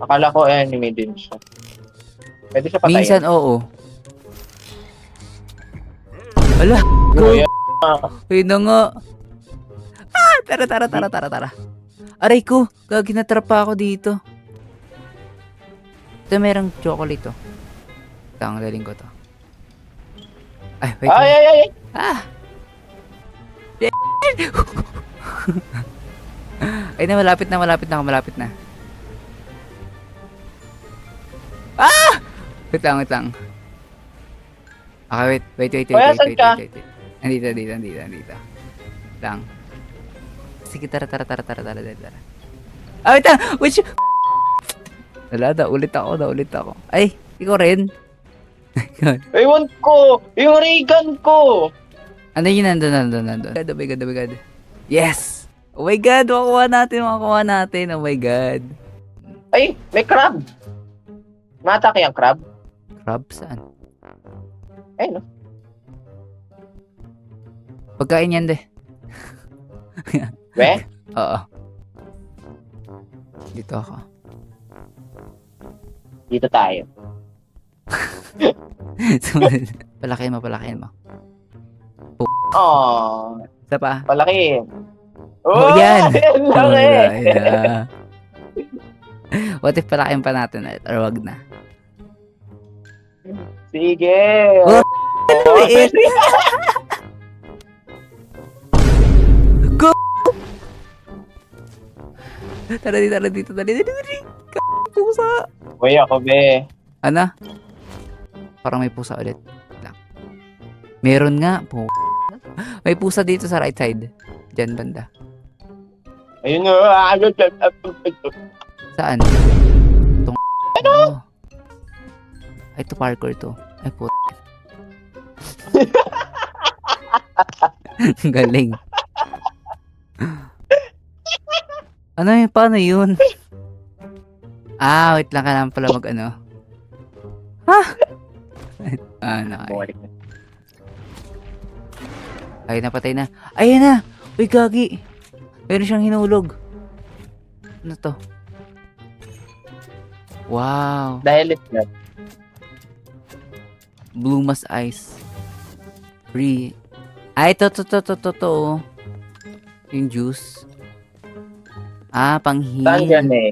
Akala ko enemy din siya. Pwede siya patayin. Minsan, oo. Ala, Go, go. yan. Ayun na nga. Tara. Aray ko, gagi natrapa ako dito. Ito merong chocolate to. Tanggalin ko to. Ay, wait. Ay. Ah! Ay na, malapit na. Ah! Wait lang. Okay, wait. Kuya, saan ka? Nandito. Lang. Sige, tara. Ah, wait lang! Which... Wala, naulit ako. Ay, ikaw rin. Ewan ko! Yung ray gun ko! Ano yun? Nandun. Oh my God. Yes! Oh my God, makakuha natin. Oh my God. Ay, may crab! Matake ang crab? Crab, saan? Ay, no? Pagkain yan, de. We? Oo. Dito ako. Dito tayo. Sumunod. Palakihin mo. Oh, Isa pa. palaki. Oh, yan! Laki! Yeah. What if palakihin pa natin ulit? Or wag na? Sige! Oh, liit. Go! Tara dito. Pusa! Uy, ako be. Ano? Parang may pusa ulit. Lang. Meron nga. May pusa dito sa right side. Diyan banda. Ayun nga. Saan? Itong... Ano? Ay, ito parkour to. Ay, put... Galing. Ano yun? Paano yun? Ah, wait lang. Kailangan pala mag ano. Ha? Okay. Ay, napatay na. Ayan na! Uy, gagi! Meron siyang hinulog. Ano to? Wow! Dahil it's not. Blue Mas Ice. Free. Ay, to. Yung juice. Ah, Saan panghi. yan eh?